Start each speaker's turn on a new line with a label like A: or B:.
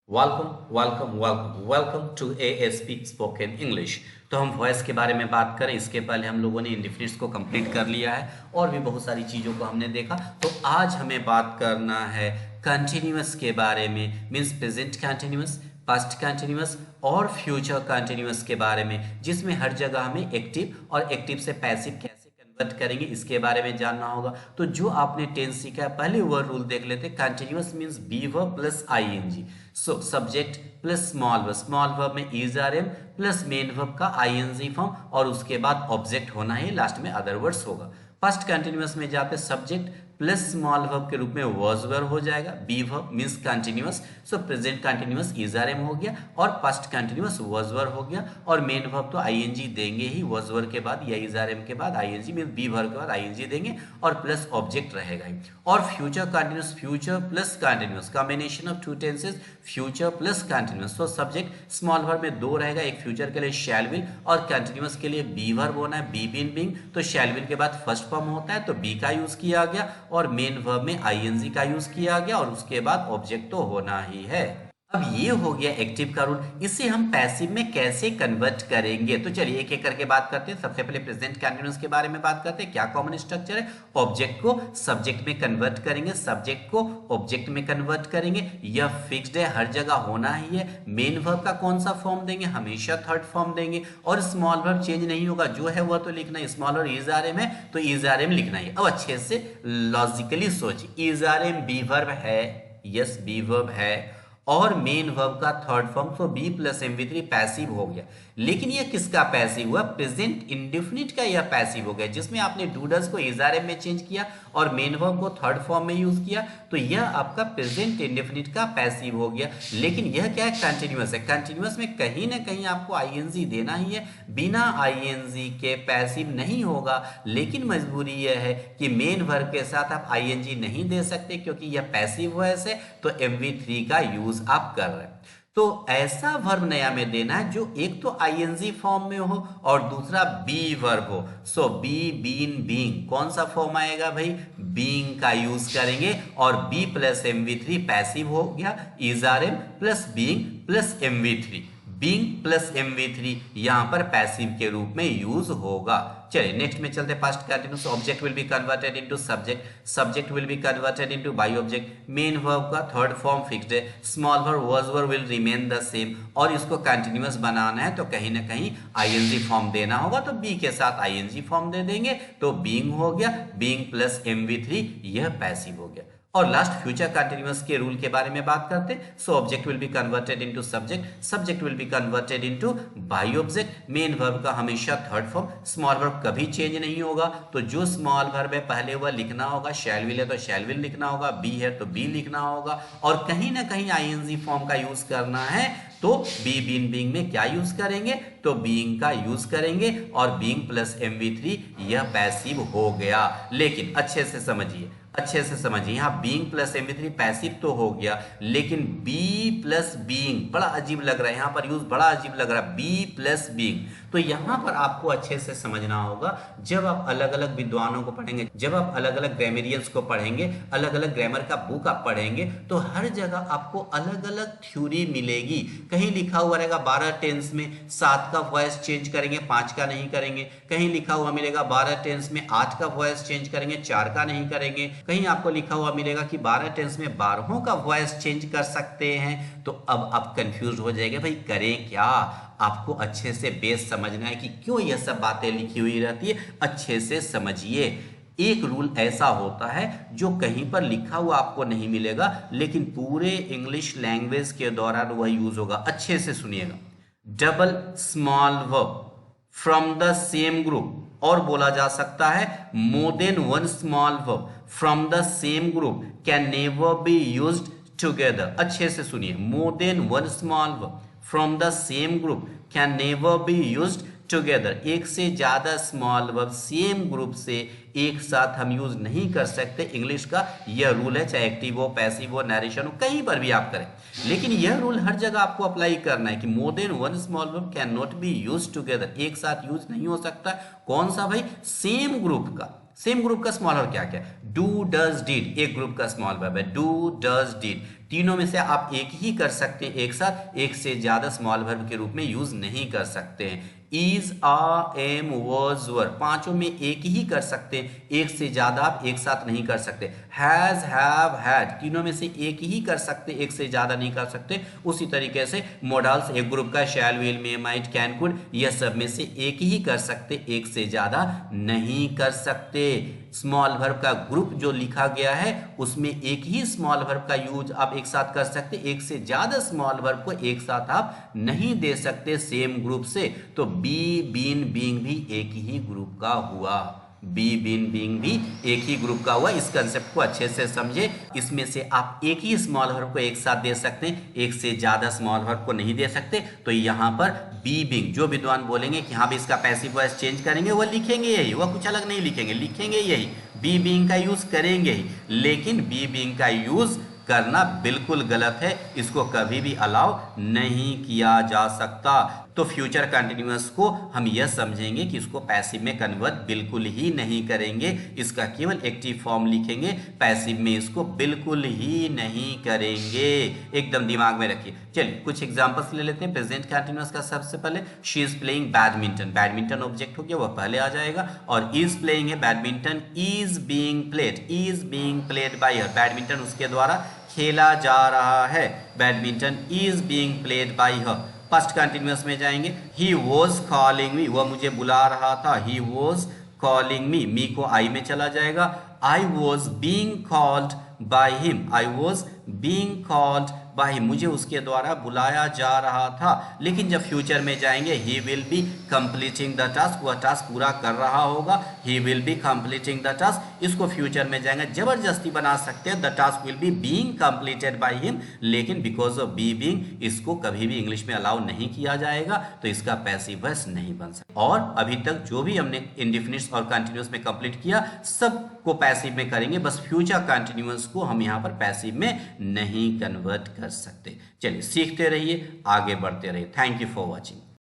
A: Welcome welcome welcome welcome to ASP spoken English. तो हम voice के बारे में बात करें, इसके पहले हम लोगों ने इंडिफिनिट्स को कंप्लीट कर लिया है और भी बहुत सारी चीज़ों को हमने देखा। तो आज हमें बात करना है कंटिन्यूअस के बारे में, means present continuous, past continuous और फ्यूचर कंटिन्यूअस के बारे में, जिसमें हर जगह हमें एक्टिव और एक्टिव से पैसिव कैसे कन्वर्ट करेंगे इसके बारे में जानना होगा। तो जो आपने टेंस सीखा है, पहले वह रूल देख लेते। Continuous means be verb plus ING, so subject plus small verb में is are am plus main verb का आईएनजी फॉर्म और उसके बाद ऑब्जेक्ट होना है, लास्ट में अदर वर्ड्स होगा। फर्स्ट कंटिन्यूअस में जाते सब्जेक्ट प्लस स्मॉल वर्ब के रूप में वॉज वर्ब हो जाएगा। Be verb means continuous, so present continuous is are am हो गया और पास्ट कंटिन्यूअस वॉज वर्ब हो गया और मेन वर्ब तो आईएनजी देंगे ही, वॉज वर्ब के बाद या इज आर एम के बाद आईएनजी मींस बी वर्ब के बाद आईएनजी देंगे और प्लस ऑब्जेक्ट रहेगा ही। और future continuous, future plus continuous, combination of two tenses, future plus continuous. So subject small verb में दो रहेगा, एक फ्यूचर के लिए शैल विल और कंटिन्यूअस के लिए बी वर्ब होना है, बी बीन बीइंग। तो शैल विल के बाद फर्स्ट फॉर्म होता है तो बी का यूज किया गया और मेन वर्ब में आईएनजी का यूज किया गया और उसके बाद ऑब्जेक्ट तो होना ही है। अब ये हो गया एक्टिव का रूल, इसे हम पैसिव में कैसे कन्वर्ट करेंगे। तो चलिए एक एक करके बात करते हैं। सबसे पहले प्रेजेंट कंटिन्यूअस के बारे में बात करते हैं। क्या कॉमन स्ट्रक्चर है? ऑब्जेक्ट को सब्जेक्ट में कन्वर्ट करेंगे, सब्जेक्ट को ऑब्जेक्ट में कन्वर्ट करेंगे, यह फिक्स्ड है, हर जगह होना ही है। मेन वर्ब का कौन सा फॉर्म देंगे? हमेशा थर्ड फॉर्म देंगे और स्मॉल वर्ब चेंज नहीं होगा, जो है वह तो लिखना है। स्मॉल और इज आर एम है तो इज आर एम लिखना है। अब अच्छे से लॉजिकली सोचिए, is are am be verb है, यस बी वर्ब है और मेन वर्ब का थर्ड फॉर्म, तो बी प्लस एमवी3 पैसिव हो गया। लेकिन यह किसका पैसिव हुआ? प्रेजेंट इंडेफिनिट का यह पैसिव हो गया, जिसमें आपने डूडल्स को इजआरएम में चेंज किया और मेन वर्ब को थर्ड फॉर्म में यूज किया, तो यह आपका प्रेजेंट इंडेफिनिट का पैसिव हो गया। लेकिन यह क्या है? कंटिन्यूअस है। कंटिन्यूअस में कहीं ना कहीं आपको आईएनजी देना ही है, बिना आईएनजी के पैसिव नहीं होगा। लेकिन मजबूरी यह है कि मेन वर्ब के साथ आप आईएनजी नहीं दे सकते क्योंकि यह पैसिव वॉइस है, तो एमवी3 का यूज आप कर रहे हैं। तो ऐसा वर्ब नया में देना है जो एक तो आईएनजी फॉर्म में हो और दूसरा बी वर्ब हो। सो बी बीन बीइंग, कौन सा फॉर्म आएगा भाई? बीइंग का यूज करेंगे और बी प्लस एमवी3 पैसिव हो गया, is are am plus being plus एमवी3, being plus एमवी3 यहां पर पैसिव के रूप में यूज होगा। चलिए नेक्स्ट में चलते हैं। Past continuous, object will be converted into subject, subject will be converted into by object, main verb का थर्ड फॉर्म फिक्स्ड है, small verb was verb will remain the same और इसको कंटिन्यूअस बनाना है तो कहीं ना कहीं आईएनजी फॉर्म देना होगा, तो बी के साथ आईएनजी फॉर्म दे देंगे तो बीइंग हो गया, बीइंग प्लस एमवी3 यह पैसिव हो गया। और लास्ट फ्यूचर कंटिन्यूअस के रूल के बारे में बात करते हैं। So object will be converted into subject, subject will be converted into by object, main verb का हमेशा थर्ड फॉर्म, स्मॉल वर्ब कभी चेंज नहीं होगा, तो जो स्मॉल वर्ब है पहले वह लिखना होगा, शैल विल है तो शैल विल लिखना होगा, बी है तो बी लिखना होगा और कहीं ना कहीं आईएनजी फॉर्म का यूज करना है तो बी बीन बीइंग में क्या यूज करेंगे? तो बीइंग का यूज करेंगे और बीइंग प्लस एमवी3 यह पैसिव हो गया। लेकिन अच्छे से समझिए, अच्छे से समझिए, यहाँ बीइंग प्लस एमवी3 पैसिव तो हो गया, लेकिन बी प्लस बीइंग बड़ा अजीब लग रहा है, यहाँ पर यूज बड़ा अजीब लग रहा है, बी प्लस बीइंग। तो यहाँ पर आपको अच्छे से समझना होगा, जब आप अलग अलग विद्वानों को पढ़ेंगे, जब आप अलग अलग ग्रामेरियंस को पढ़ेंगे, अलग अलग ग्रामर का बुक आप पढ़ेंगे, तो हर जगह आपको अलग अलग थ्योरी मिलेगी। कहीं लिखा हुआ रहेगा 12 टेंस में 7 का वॉइस चेंज करेंगे, 5 का नहीं करेंगे। कहीं लिखा हुआ मिलेगा 12 टेंस में 8 का वॉइस चेंज करेंगे, 4 का नहीं करेंगे। कहीं आपको लिखा हुआ मिलेगा कि 12 टेंस में 12 का वॉइस चेंज कर सकते हैं। तो अब आप कंफ्यूज हो जाएंगे, भाई करें क्या? आपको अच्छे से बेस समझना है कि क्यों यह सब बातें लिखी हुई रहती है, अच्छे से समझिए। एक रूल ऐसा होता है जो कहीं पर लिखा हुआ आपको नहीं मिलेगा, लेकिन पूरे इंग्लिश लैंग्वेज के दौरान वह यूज होगा। अच्छे से सुनिएगा, double small verb from the same group, और बोला जा सकता है more than one small verb from the same group can never be used together. अच्छे से सुनिए, more than one small verb from the same group can never be used together. एक से ज्यादा स्मॉल वर्ब सेम ग्रुप से एक साथ हम यूज नहीं कर सकते। इंग्लिश का यह रूल है, चाहे एक्टिव हो, पैसिव हो, नरेशन हो, कहीं पर भी आप करें। लेकिन यह रूल हर जगह आपको अप्लाई करना है कि more than one small verb can not be use together, एक साथ यूज नहीं हो सकता। कौन सा भाई? सेम ग्रुप का। सेम ग्रुप का स्मॉल वर्ब क्या क्या? डू डज डिड एक ग्रुप का स्मॉल वर्ब है, डू डज डिड। तीनों में से आप एक ही कर सकते हैं एक साथ, एक से ज्यादा स्मॉल वर्ब के रूप में यूज नहीं कर सकते हैं। इज, आ, एम, वॉज, वर, पांचों में एक ही कर सकते हैं, एक से ज्यादा आप एक साथ नहीं कर सकते। हैज, हैव, हैड, तीनों में से एक ही कर सकते, एक से ज्यादा नहीं कर सकते। उसी तरीके से मॉडल्स एक ग्रुप का shall, will, may, might, can, could, यह सब में से एक ही कर सकते, एक से ज्यादा नहीं कर सकते। स्मॉल वर्ब का ग्रुप जो लिखा गया है उसमें एक ही स्मॉल वर्ब का यूज आप एक साथ कर सकते, एक से ज्यादा स्मॉल वर्ब को एक साथ आप नहीं दे सकते सेम ग्रुप से। तो बी, बीन, बीइंग भी एक ही ग्रुप का हुआ। बी, बीन, बीइंग भी एक ही ग्रुप का हुआ। इस कंसेप्ट को अच्छे से समझे। इसमें से आप एक ही स्मॉल वर्ब को एक साथ दे सकते हैं, एक से ज्यादा स्मॉल वर्ब को नहीं दे सकते। तो यहां पर बी, बीइंग, जो विद्वान बोलेंगे कि हाँ भी इसका पैसिव वॉइस चेंज करेंगे, वह लिखेंगे यही, वह कुछ अलग नहीं लिखेंगे, लिखेंगे यही, बी, बीइंग का यूज करेंगे ही। लेकिन बी, बीइंग का यूज करना बिल्कुल गलत है, इसको कभी भी अलाउ नहीं किया जा सकता। तो फ्यूचर कंटिन्यूअस को हम यह समझेंगे कि इसको पैसिव में कन्वर्ट बिल्कुल ही नहीं करेंगे, इसका केवल एक्टिव फॉर्म लिखेंगे, पैसिव में इसको बिल्कुल ही नहीं करेंगे, एकदम दिमाग में रखिए। चलिए कुछ एग्जांपल्स ले लेते हैं प्रेजेंट कंटिन्यूअस का। सबसे पहले she is playing badminton, badminton object हो गया, वह पहले आ जाएगा, और इज प्लेइंग है badminton, is being played, is being played by her, badminton उसके द्वारा खेला जा रहा है, badminton is being played by her. First continuous में जाएंगे, ही वॉज कॉलिंग मी, वह मुझे बुला रहा था, ही वॉज कॉलिंग मी, मी को आई में चला जाएगा, I was being called by him, I was being called by him, मुझे उसके द्वारा बुलाया जा रहा था। लेकिन जब फ्यूचर में जाएंगे, he will be completing the task, वह टास्क पूरा कर रहा होगा, he will be completing the task, इसको फ्यूचर में जाएंगे जबरदस्ती बना सकते हैं, the task will be being completed by him, लेकिन बिकॉज ऑफ बी बीइंग इसको कभी भी इंग्लिश में अलाउ नहीं किया जाएगा, तो इसका पैसिव वॉइस नहीं बन सकता। और अभी तक जो भी हमने इंडेफिनिट्स और कंटिन्यूअस में कंप्लीट किया सब को पैसिव में करेंगे, बस फ्यूचर कंटिन्यूअस को हम यहाँ पर पैसिव में नहीं कन्वर्ट कर सकते। चलिए सीखते रहिए, आगे बढ़ते रहिए। Thank you for watching.